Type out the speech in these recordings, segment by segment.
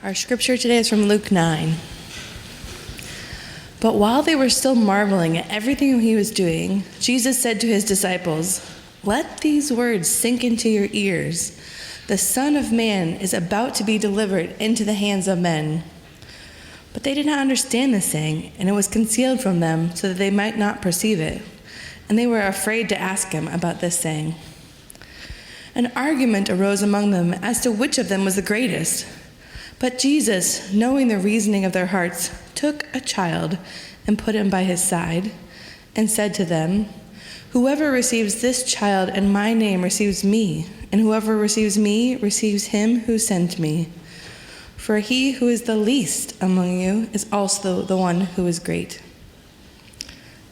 Our scripture today is from Luke 9. But while they were still marveling at everything he was doing, Jesus said to his disciples, "Let these words sink into your ears. The Son of Man is about to be delivered into the hands of men." But they did not understand this saying, and it was concealed from them so that they might not perceive it. And they were afraid to ask him about this saying. An argument arose among them as to which of them was the greatest. But Jesus, knowing the reasoning of their hearts, took a child and put him by his side, and said to them, "Whoever receives this child in my name receives me, and whoever receives me receives him who sent me. For he who is the least among you is also the one who is great."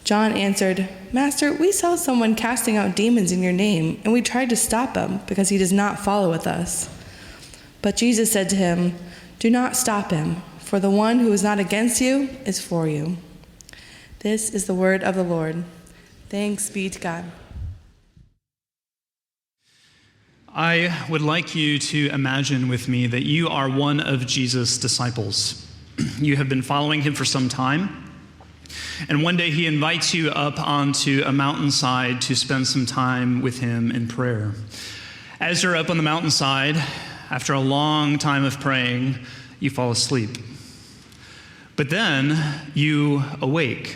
John answered, "Master, we saw someone casting out demons in your name, and we tried to stop him because he does not follow with us." But Jesus said to him, "Do not stop him, for the one who is not against you is for you." This is the word of the Lord. Thanks be to God. I would like you to imagine with me that you are one of Jesus' disciples. You have been following him for some time, and one day he invites you up onto a mountainside to spend some time with him in prayer. As you're up on the mountainside, after a long time of praying, you fall asleep. But then you awake.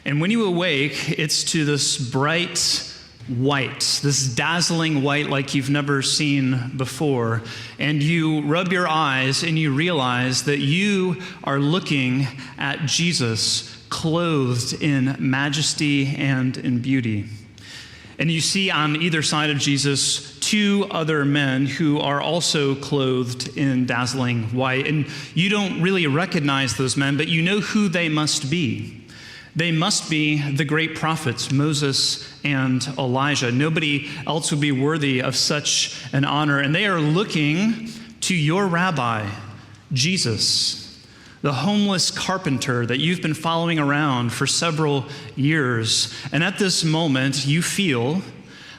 And when you awake, it's to this bright white, this dazzling white like you've never seen before. And you rub your eyes and you realize that you are looking at Jesus clothed in majesty and in beauty. And you see on either side of Jesus two other men who are also clothed in dazzling white. And you don't really recognize those men, but you know who they must be. They must be the great prophets, Moses and Elijah. Nobody else would be worthy of such an honor. And they are looking to your rabbi, Jesus, the homeless carpenter that you've been following around for several years. And at this moment, you feel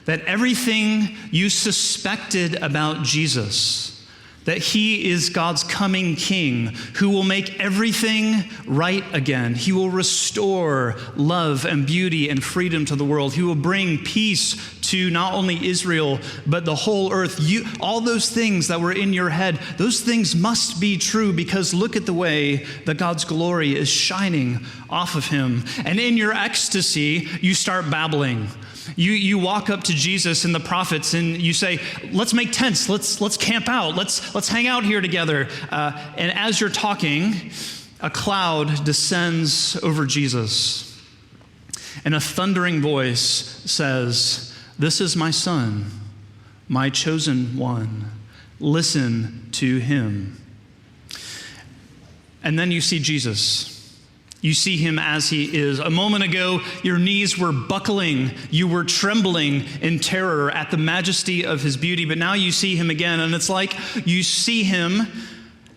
that everything you suspected about Jesus, that he is God's coming king who will make everything right again. He will restore love and beauty and freedom to the world. He will bring peace to not only Israel, but the whole earth. All those things that were in your head, those things must be true, because look at the way that God's glory is shining off of him. And in your ecstasy, you start babbling. You walk up to Jesus and the prophets and you say, "Let's make tents, let's camp out, let's hang out here together." And as you're talking, a cloud descends over Jesus. And a thundering voice says, "This is my son, my chosen one. Listen to him." And then you see Jesus. You see him as he is. A moment ago, your knees were buckling. You were trembling in terror at the majesty of his beauty. But now you see him again, and it's like you see him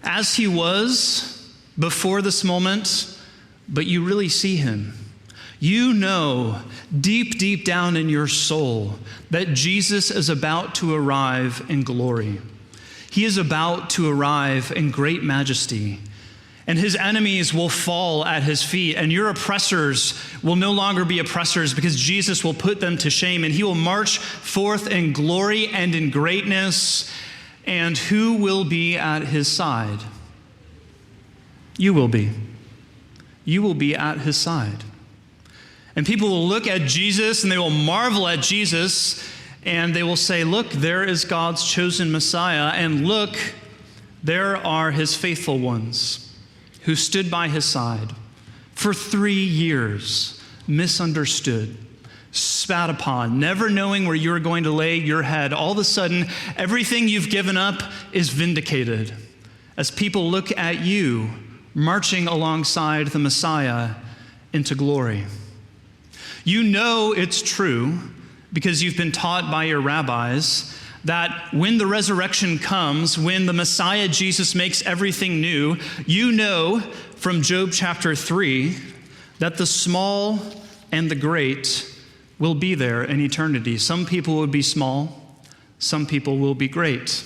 as he was before this moment, but you really see him. You know deep, deep down in your soul that Jesus is about to arrive in glory. He is about to arrive in great majesty. And his enemies will fall at his feet, and your oppressors will no longer be oppressors, because Jesus will put them to shame, and he will march forth in glory and in greatness. And who will be at his side? You will be. You will be at his side. And people will look at Jesus and they will marvel at Jesus, and they will say, "Look, there is God's chosen Messiah, and look, there are his faithful ones who stood by his side for 3 years, misunderstood, spat upon, never knowing where you were going to lay your head. All of a sudden, everything you've given up is vindicated as people look at you marching alongside the Messiah into glory." You know it's true because you've been taught by your rabbis that when the resurrection comes, when the Messiah Jesus makes everything new, you know from Job chapter 3 that the small and the great will be there in eternity. Some people will be small, some people will be great.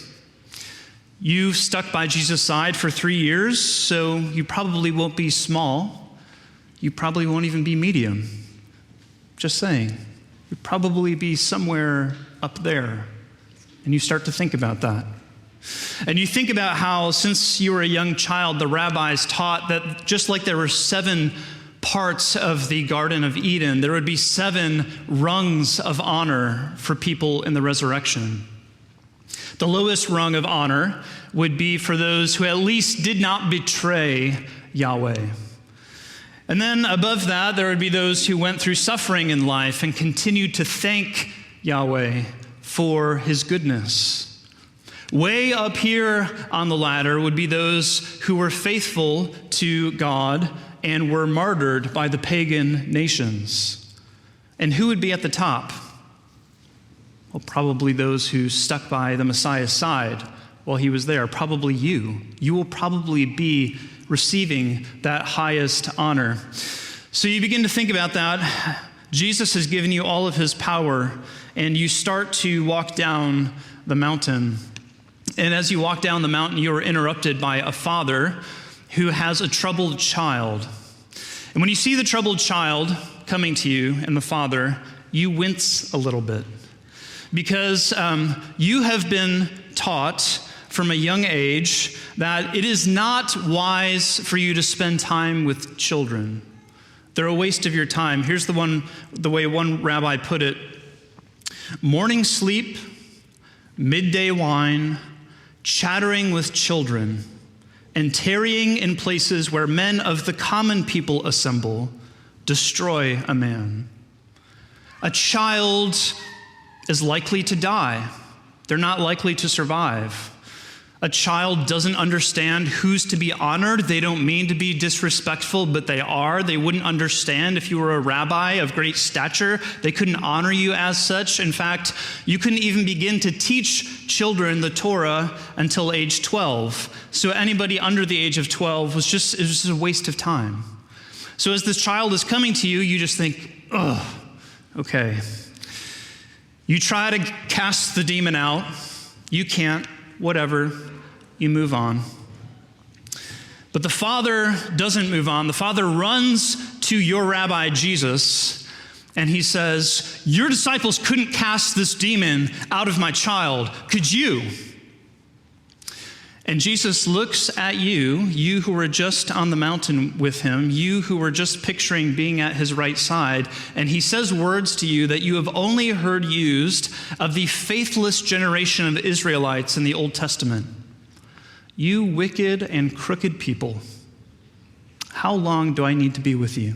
You've stuck by Jesus' side for 3 years, so you probably won't be small. You probably won't even be medium. Just saying. You'd probably be somewhere up there. And you start to think about that. And you think about how, since you were a young child, the rabbis taught that just like there were 7 parts of the Garden of Eden, there would be 7 rungs of honor for people in the resurrection. The lowest rung of honor would be for those who at least did not betray Yahweh. And then above that, there would be those who went through suffering in life and continued to thank Yahweh for his goodness. Way up here on the ladder would be those who were faithful to God and were martyred by the pagan nations. And who would be at the top? Well, probably those who stuck by the Messiah's side while he was there. Probably you. You will probably be receiving that highest honor. So you begin to think about that. Jesus has given you all of his power, and you start to walk down the mountain. And as you walk down the mountain, you are interrupted by a father who has a troubled child. And when you see the troubled child coming to you and the father, you wince a little bit. Because you have been taught from a young age that it is not wise for you to spend time with children. They're a waste of your time. Here's the way one rabbi put it: morning sleep, midday wine, chattering with children, and tarrying in places where men of the common people assemble destroy a man. A child is likely to die. They're not likely to survive. A child doesn't understand who's to be honored. They don't mean to be disrespectful, but they are. They wouldn't understand if you were a rabbi of great stature. They couldn't honor you as such. In fact, you couldn't even begin to teach children the Torah until age 12. So anybody under the age of 12 was just a waste of time. So as this child is coming to you, you just think, oh, okay. You try to cast the demon out. You can't. Whatever. You move on. But the father doesn't move on. The father runs to your rabbi, Jesus, and he says, your disciples couldn't cast this demon out of my child. Could you? And Jesus looks at you who were just on the mountain with him, you who were just picturing being at his right side, and he says words to you that you have only heard used of the faithless generation of Israelites in the Old Testament. You wicked and crooked people, how long do I need to be with you?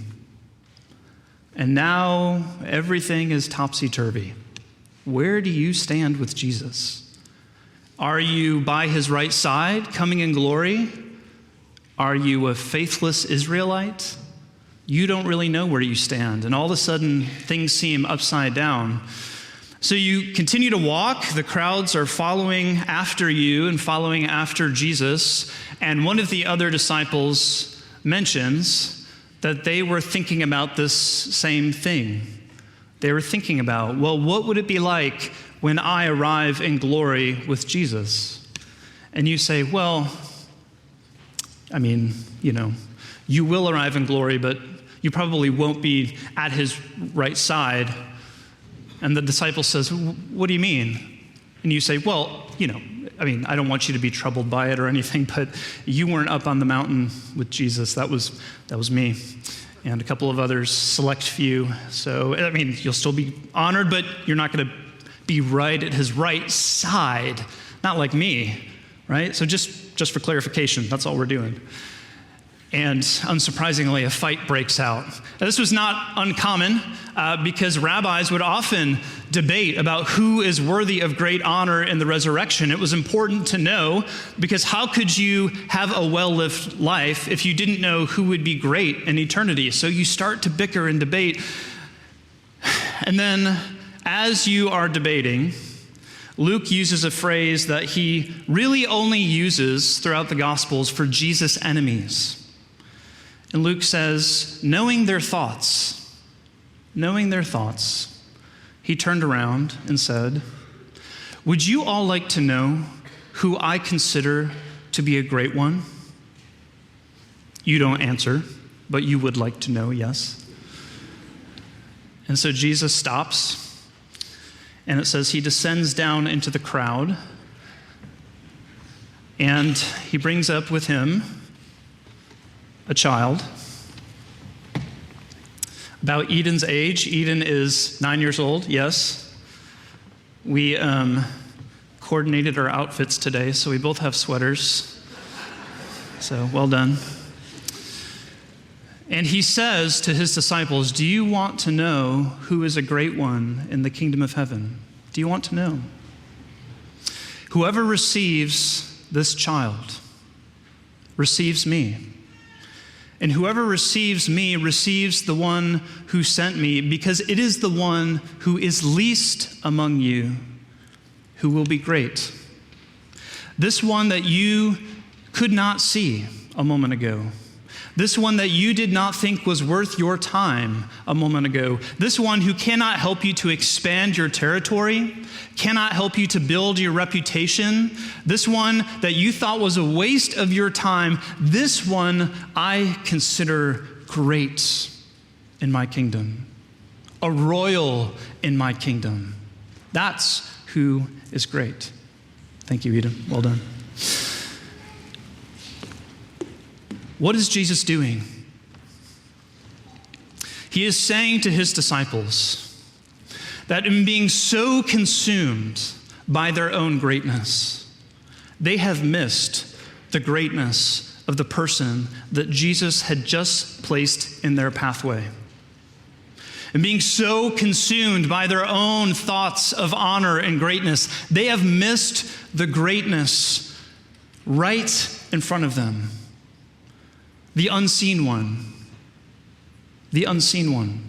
And now everything is topsy-turvy. Where do you stand with Jesus? Are you by his right side, coming in glory? Are you a faithless Israelite? You don't really know where you stand, and all of a sudden, things seem upside down. So you continue to walk. The crowds are following after you and following after Jesus, and one of the other disciples mentions that they were thinking about this same thing. They were thinking about, well, what would it be like when I arrive in glory with Jesus? And you say, well, I mean, you will arrive in glory, but you probably won't be at his right side. And the disciple says, what do you mean? And you say, well, I don't want you to be troubled by it or anything, but you weren't up on the mountain with Jesus. That was me and a couple of others, select few. So, you'll still be honored, but you're not going to be right at his right side, not like me, right? So just for clarification, that's all we're doing. And unsurprisingly, a fight breaks out. Now, this was not uncommon because rabbis would often debate about who is worthy of great honor in the resurrection. It was important to know, because how could you have a well-lived life if you didn't know who would be great in eternity? So you start to bicker and debate. And then as you are debating, Luke uses a phrase that he really only uses throughout the Gospels for Jesus' enemies. And Luke says, knowing their thoughts, he turned around and said, would you all like to know who I consider to be a great one? You don't answer, but you would like to know, yes. And so Jesus stops, and it says he descends down into the crowd, and he brings up with him a child about Eden's age. Eden is 9 years old, yes. We coordinated our outfits today, so we both have sweaters. So well done. And he says to his disciples, do you want to know who is a great one in the kingdom of heaven? Do you want to know? Whoever receives this child receives me. And whoever receives me receives the one who sent me, because it is the one who is least among you who will be great. This one that you could not see a moment ago. This one that you did not think was worth your time a moment ago. This one who cannot help you to expand your territory, cannot help you to build your reputation. This one that you thought was a waste of your time. This one I consider great in my kingdom, a royal in my kingdom. That's who is great. Thank you, Eden. Well done. What is Jesus doing? He is saying to his disciples that in being so consumed by their own greatness, they have missed the greatness of the person that Jesus had just placed in their pathway. And being so consumed by their own thoughts of honor and greatness, they have missed the greatness right in front of them. The unseen one. The unseen one.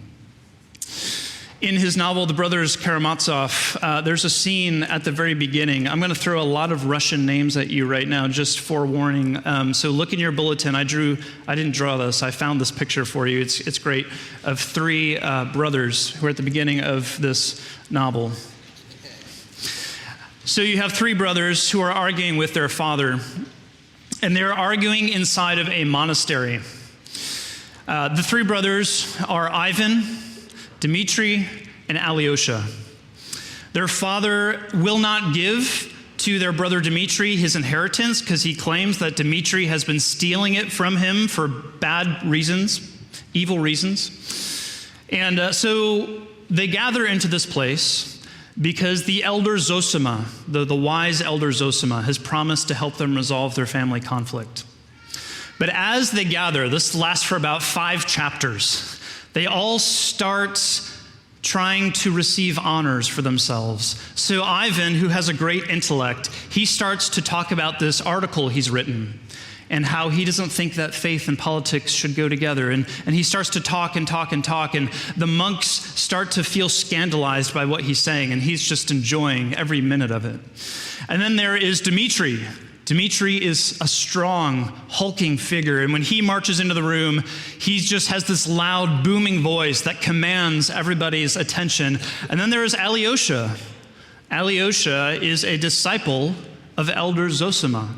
In his novel, The Brothers Karamazov, there's a scene at the very beginning. I'm going to throw a lot of Russian names at you right now, just forewarning. So look in your bulletin. I didn't draw this. I found this picture for you. It's great, of three brothers who are at the beginning of this novel. So you have three brothers who are arguing with their father. And they're arguing inside of a monastery. The three brothers are Ivan, Dmitri, and Alyosha. Their father will not give to their brother Dmitri his inheritance because he claims that Dmitri has been stealing it from him for bad reasons, evil reasons. And so they gather into this place because the elder Zosima, the wise elder Zosima, has promised to help them resolve their family conflict. But as they gather, this lasts for about 5 chapters, they all start trying to receive honors for themselves. So Ivan, who has a great intellect, he starts to talk about this article he's written and how he doesn't think that faith and politics should go together. And he starts to talk, and the monks start to feel scandalized by what he's saying, and he's just enjoying every minute of it. And then there is Dmitri. Dmitri is a strong, hulking figure, and when he marches into the room, he just has this loud, booming voice that commands everybody's attention. And then there is Alyosha. Alyosha is a disciple of Elder Zosima.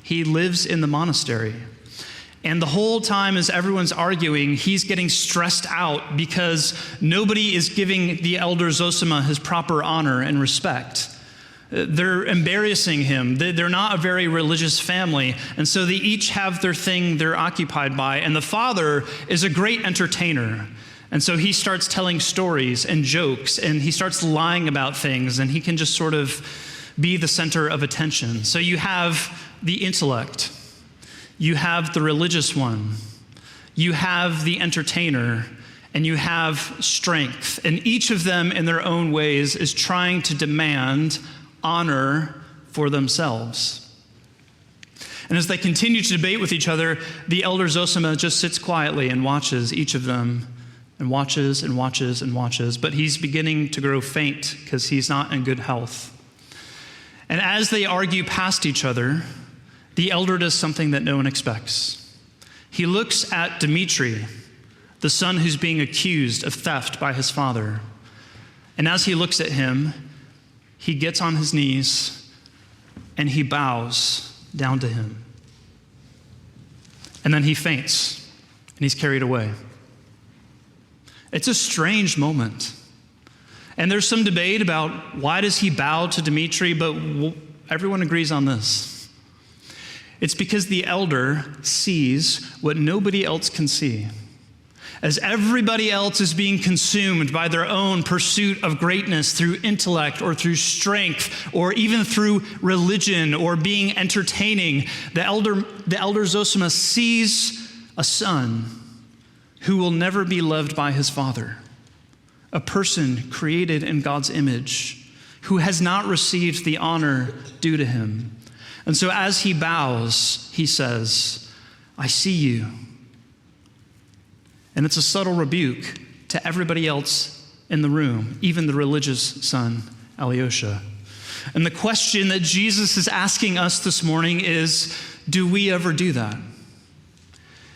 He lives in the monastery. And the whole time as everyone's arguing, he's getting stressed out because nobody is giving the elder Zosima his proper honor and respect. They're embarrassing him. They're not a very religious family. And so they each have their thing they're occupied by. And the father is a great entertainer. And so he starts telling stories and jokes, and he starts lying about things, and he can just sort of be the center of attention. So you have the intellect, you have the religious one, you have the entertainer, and you have strength. And each of them in their own ways is trying to demand honor for themselves. And as they continue to debate with each other, the elder Zosima just sits quietly and watches each of them, and watches and watches and watches. But he's beginning to grow faint because he's not in good health. And as they argue past each other, the elder does something that no one expects. He looks at Dmitri, the son who's being accused of theft by his father. And as he looks at him, he gets on his knees and he bows down to him. And then he faints, and he's carried away. It's a strange moment. And there's some debate about why does he bow to Dimitri, but everyone agrees on this. It's because the elder sees what nobody else can see. As everybody else is being consumed by their own pursuit of greatness through intellect or through strength or even through religion or being entertaining, the elder Zosima sees a son who will never be loved by his father, a person created in God's image who has not received the honor due to him. And so as he bows, he says, I see you. And it's a subtle rebuke to everybody else in the room, even the religious son, Alyosha. And the question that Jesus is asking us this morning is, do we ever do that?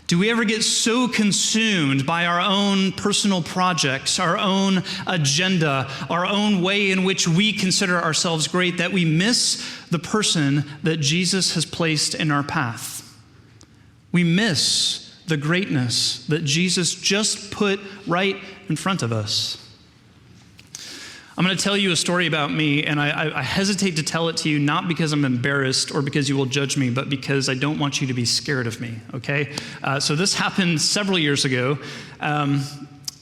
Do we ever get so consumed by our own personal projects, our own agenda, our own way in which we consider ourselves great that we miss the person that Jesus has placed in our path? We miss the greatness that Jesus just put right in front of us. I'm going to tell you a story about me, and I hesitate to tell it to you, not because I'm embarrassed or because you will judge me, but because I don't want you to be scared of me, okay? So this happened several years ago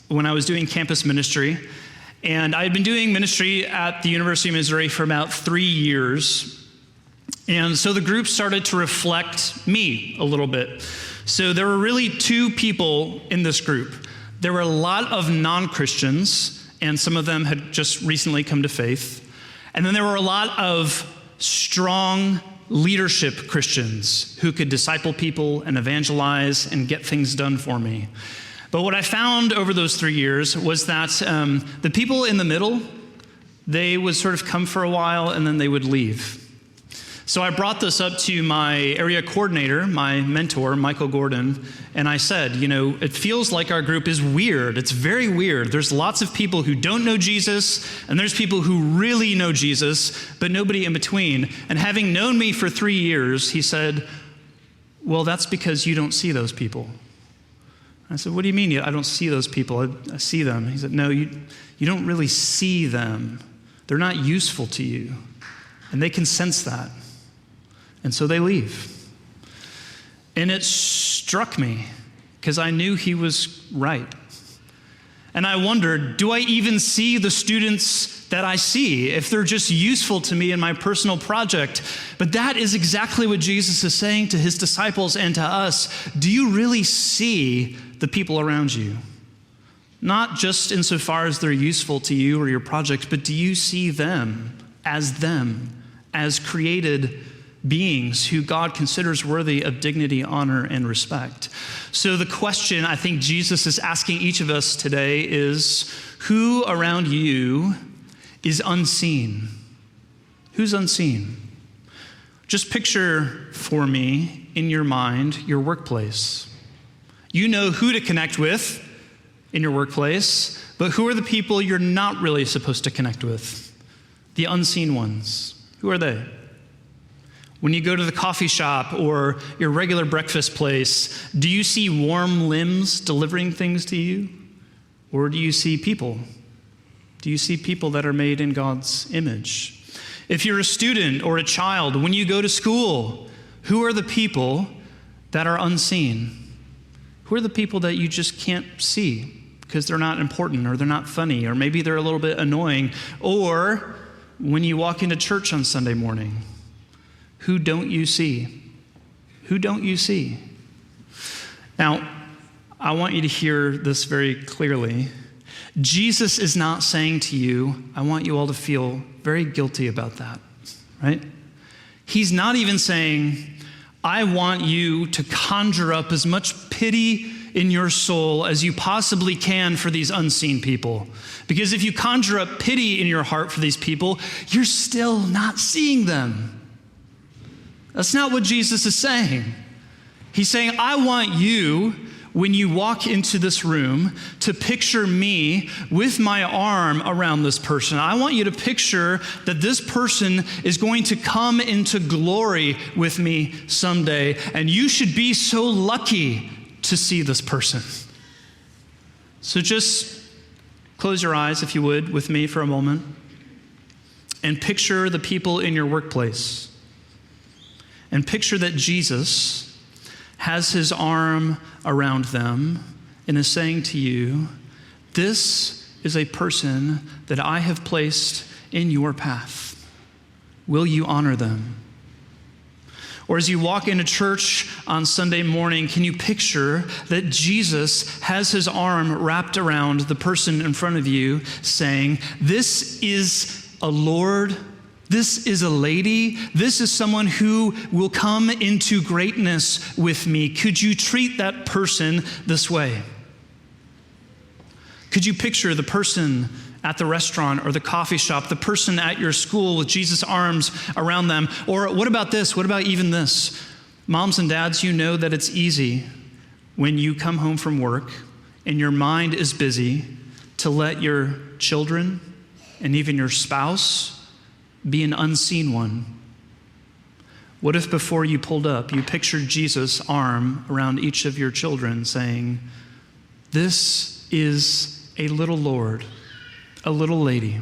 when I was doing campus ministry, and I had been doing ministry at the University of Missouri for about 3 years, and so the group started to reflect me a little bit. So there were really two people in this group. There were a lot of non-Christians, and some of them had just recently come to faith. And then there were a lot of strong leadership Christians who could disciple people and evangelize and get things done for me. But what I found over those 3 years was that the people in the middle, they would sort of come for a while and then they would leave. So I brought this up to my area coordinator, my mentor, Michael Gordon, and I said, it feels like our group is weird. It's very weird. There's lots of people who don't know Jesus, and there's people who really know Jesus, but nobody in between. And having known me for 3 years, he said, well, that's because you don't see those people. I said, what do you mean? I don't see those people. I see them. He said, no, you don't really see them. They're not useful to you, and they can sense that. And so they leave. And it struck me because I knew he was right. And I wondered, do I even see the students that I see if they're just useful to me in my personal project? But that is exactly what Jesus is saying to his disciples and to us. Do you really see the people around you? Not just insofar as they're useful to you or your project, but do you see them, as created beings who God considers worthy of dignity, honor, and respect? So the question I think Jesus is asking each of us today is, who around you is unseen? Who's unseen? Just picture for me in your mind your workplace. You know who to connect with in your workplace, but who are the people you're not really supposed to connect with? The unseen ones. Who are they? When you go to the coffee shop or your regular breakfast place, do you see warm limbs delivering things to you? Or do you see people? Do you see people that are made in God's image? If you're a student or a child, when you go to school, who are the people that are unseen? Who are the people that you just can't see because they're not important or they're not funny or maybe they're a little bit annoying? Or when you walk into church on Sunday morning, who don't you see? Who don't you see? Now, I want you to hear this very clearly. Jesus is not saying to you, I want you all to feel very guilty about that, right? He's not even saying, I want you to conjure up as much pity in your soul as you possibly can for these unseen people. Because if you conjure up pity in your heart for these people, you're still not seeing them. That's not what Jesus is saying. He's saying, I want you, when you walk into this room to picture me with my arm around this person. I want you to picture that this person is going to come into glory with me someday, and you should be so lucky to see this person. So just close your eyes, if you would, with me for a moment, and picture the people in your workplace. And picture that Jesus has his arm around them and is saying to you, this is a person that I have placed in your path. Will you honor them? Or as you walk into church on Sunday morning, can you picture that Jesus has his arm wrapped around the person in front of you saying, this is a Lord, this is a lady, this is someone who will come into greatness with me. Could you treat that person this way? Could you picture the person at the restaurant or the coffee shop, the person at your school with Jesus' arms around them? Or what about this? What about even this? Moms and dads, you know that it's easy when you come home from work and your mind is busy to let your children and even your spouse be an unseen one. What if before you pulled up, you pictured Jesus' arm around each of your children saying, this is a little Lord, a little lady,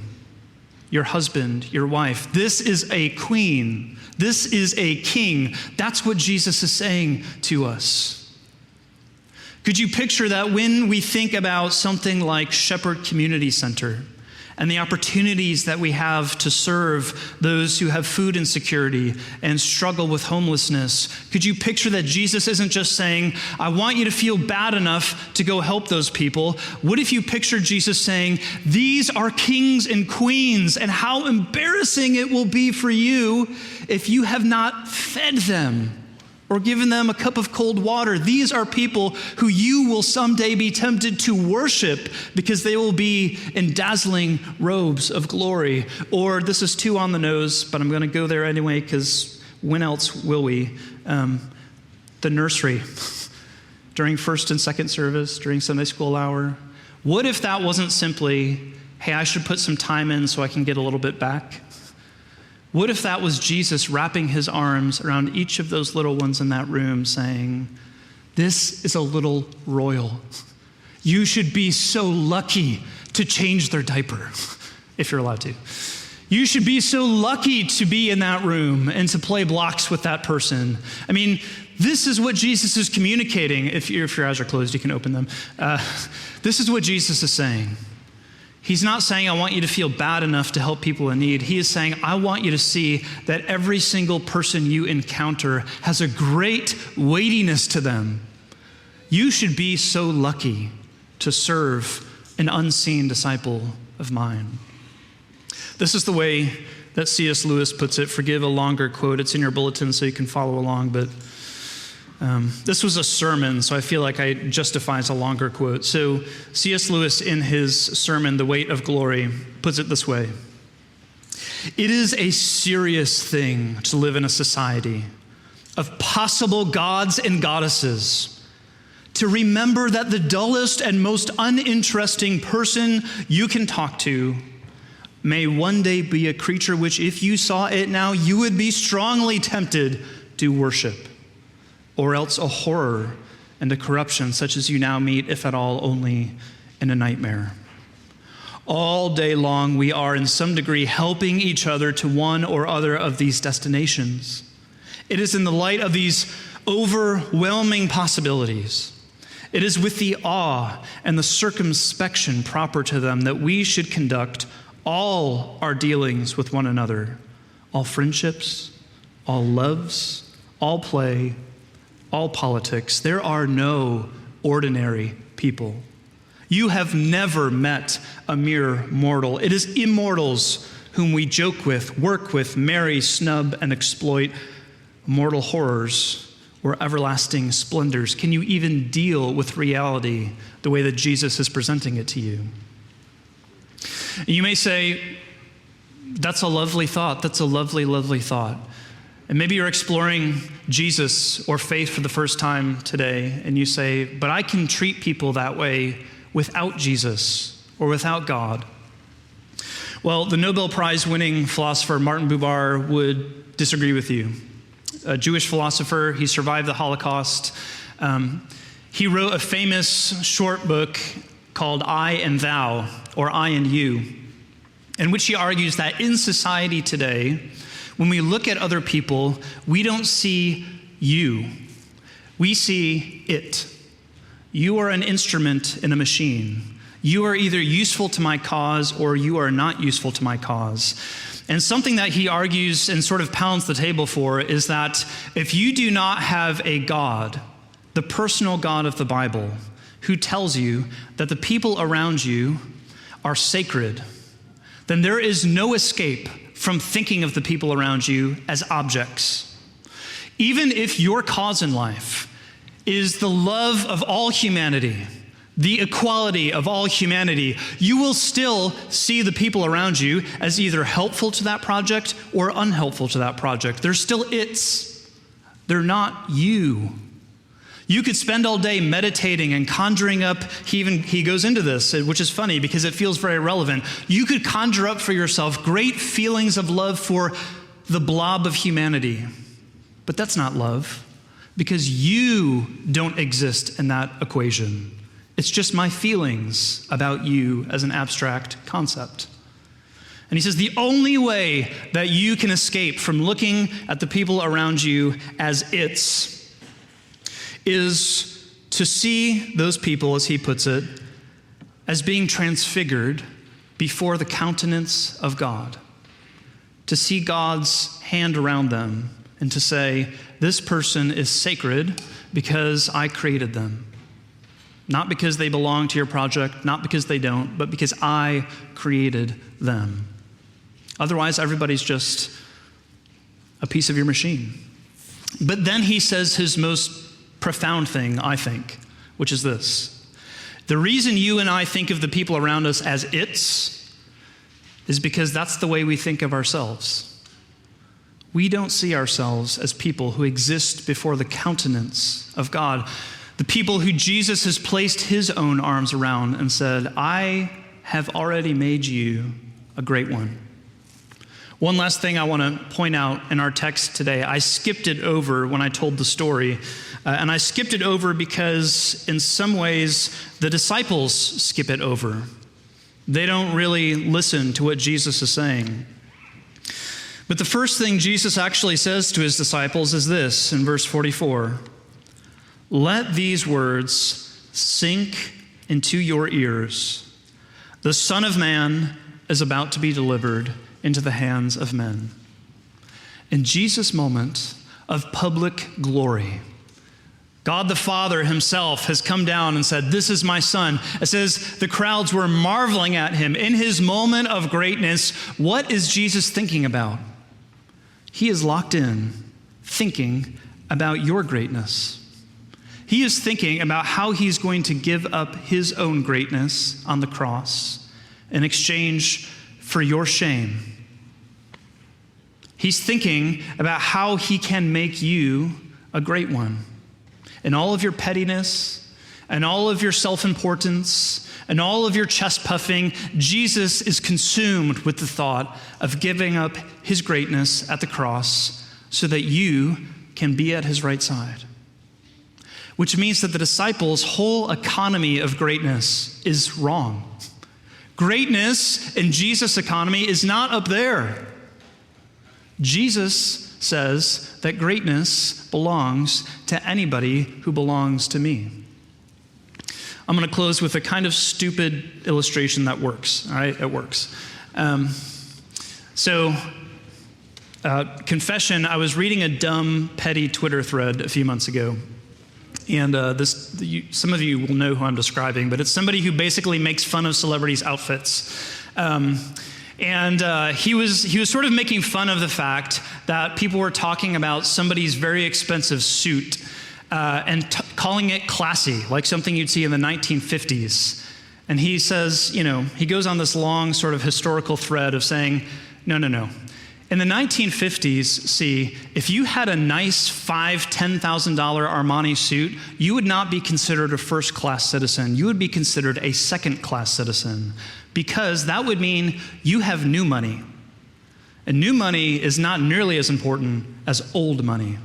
your husband, your wife. This is a queen. This is a king. That's what Jesus is saying to us. Could you picture that when we think about something like Shepherd Community Center and the opportunities that we have to serve those who have food insecurity and struggle with homelessness, could you picture that Jesus isn't just saying, I want you to feel bad enough to go help those people? What if you picture Jesus saying, these are kings and queens, and how embarrassing it will be for you if you have not fed them or given them a cup of cold water. These are people who you will someday be tempted to worship because they will be in dazzling robes of glory. Or this is too on the nose, but I'm going to go there anyway because when else will we? The nursery. During first and second service, during Sunday school hour. What if that wasn't simply, hey, I should put some time in so I can get a little bit back? What if that was Jesus wrapping his arms around each of those little ones in that room saying, this is a little royal. You should be so lucky to change their diaper, if you're allowed to. You should be so lucky to be in that room and to play blocks with that person. I mean, this is what Jesus is communicating. If your eyes are closed, you can open them. This is what Jesus is saying. He's not saying, I want you to feel bad enough to help people in need. He is saying, I want you to see that every single person you encounter has a great weightiness to them. You should be so lucky to serve an unseen disciple of mine. This is the way that C.S. Lewis puts it. Forgive a longer quote. It's in your bulletin so you can follow along, but this was a sermon, so I feel like it justifies a longer quote. So C.S. Lewis, in his sermon, The Weight of Glory, puts it this way. It is a serious thing to live in a society of possible gods and goddesses, to remember that the dullest and most uninteresting person you can talk to may one day be a creature which, if you saw it now, you would be strongly tempted to worship. Or else a horror and a corruption such as you now meet, if at all, only in a nightmare. All day long, we are in some degree helping each other to one or other of these destinations. It is in the light of these overwhelming possibilities. It is with the awe and the circumspection proper to them that we should conduct all our dealings with one another, all friendships, all loves, all play, all politics. There are no ordinary people. You have never met a mere mortal. It is immortals whom we joke with, work with, marry, snub, and exploit, mortal horrors or everlasting splendors. Can you even deal with reality the way that Jesus is presenting it to you? You may say, that's a lovely thought. That's a lovely, lovely thought. And maybe you're exploring Jesus or faith for the first time today, and you say, but I can treat people that way without Jesus or without God. Well, the Nobel Prize winning philosopher Martin Buber would disagree with you. A Jewish philosopher, he survived the Holocaust. He wrote a famous short book called I and Thou, or I and You, in which he argues that in society today, when we look at other people, we don't see you. We see it. You are an instrument in a machine. You are either useful to my cause or you are not useful to my cause. And something that he argues and sort of pounds the table for is that if you do not have a God, the personal God of the Bible, who tells you that the people around you are sacred, then there is no escape from thinking of the people around you as objects. Even if your cause in life is the love of all humanity, the equality of all humanity, you will still see the people around you as either helpful to that project or unhelpful to that project. They're still its. They're not you. You could spend all day meditating and conjuring up, he goes into this, which is funny because it feels very relevant. You could conjure up for yourself great feelings of love for the blob of humanity. But that's not love, because you don't exist in that equation. It's just my feelings about you as an abstract concept. And he says the only way that you can escape from looking at the people around you as its is to see those people, as he puts it, as being transfigured before the countenance of God. To see God's hand around them and to say, this person is sacred because I created them. Not because they belong to your project, not because they don't, but because I created them. Otherwise, everybody's just a piece of your machine. But then he says his most profound thing, I think, which is this. The reason you and I think of the people around us as its is because that's the way we think of ourselves. We don't see ourselves as people who exist before the countenance of God, the people who Jesus has placed his own arms around and said, I have already made you a great one. One last thing I want to point out in our text today. I skipped it over when I told the story, and I skipped it over because in some ways the disciples skip it over. They don't really listen to what Jesus is saying. But the first thing Jesus actually says to his disciples is this in verse 44. Let these words sink into your ears. The Son of Man is about to be delivered into the hands of men. In Jesus' moment of public glory, God the Father himself has come down and said, this is my Son. It says the crowds were marveling at him. In his moment of greatness, what is Jesus thinking about? He is locked in, thinking about your greatness. He is thinking about how he's going to give up his own greatness on the cross in exchange for your shame. He's thinking about how he can make you a great one. In all of your pettiness, and all of your self-importance, and all of your chest puffing, Jesus is consumed with the thought of giving up his greatness at the cross so that you can be at his right side. Which means that the disciples' whole economy of greatness is wrong. Greatness in Jesus' economy is not up there. Jesus says that greatness belongs to anybody who belongs to me. I'm going to close with a kind of stupid illustration that works. All right, it works. Confession, I was reading a dumb, petty Twitter thread a few months ago. And some of you will know who I'm describing, but it's somebody who basically makes fun of celebrities' outfits. He was sort of making fun of the fact that people were talking about somebody's very expensive suit and calling it classy, like something you'd see in the 1950s. And he says, he goes on this long sort of historical thread of saying, no. In the 1950s, see, if you had a nice $5,000, $10,000 Armani suit, you would not be considered a first-class citizen. You would be considered a second-class citizen, because that would mean you have new money. And new money is not nearly as important as old money.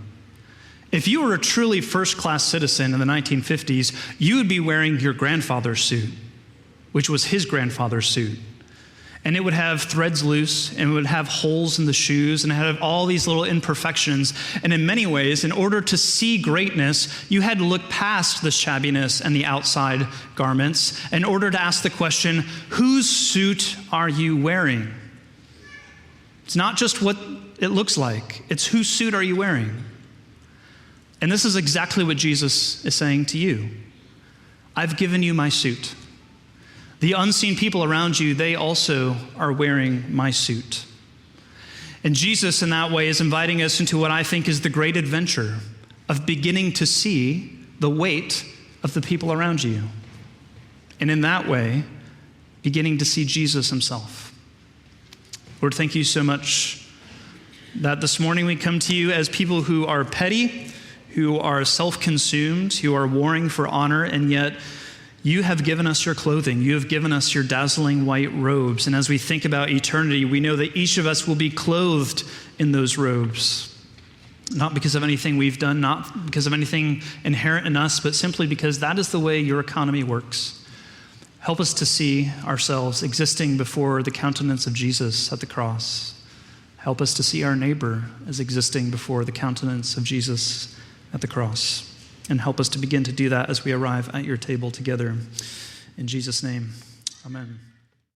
If you were a truly first-class citizen in the 1950s, you would be wearing your grandfather's suit, which was his grandfather's suit. And it would have threads loose, and it would have holes in the shoes, and it had all these little imperfections. And in many ways, in order to see greatness, you had to look past the shabbiness and the outside garments in order to ask the question, whose suit are you wearing? It's not just what it looks like, it's whose suit are you wearing? And this is exactly what Jesus is saying to you. I've given you my suit. The unseen people around you, they also are wearing my suit. And Jesus, in that way, is inviting us into what I think is the great adventure of beginning to see the weight of the people around you. And in that way, beginning to see Jesus himself. Lord, thank you so much that this morning we come to you as people who are petty, who are self-consumed, who are warring for honor, and yet you have given us your clothing. You have given us your dazzling white robes. And as we think about eternity, we know that each of us will be clothed in those robes. Not because of anything we've done, not because of anything inherent in us, but simply because that is the way your economy works. Help us to see ourselves existing before the countenance of Jesus at the cross. Help us to see our neighbor as existing before the countenance of Jesus at the cross. And help us to begin to do that as we arrive at your table together. In Jesus' name, amen.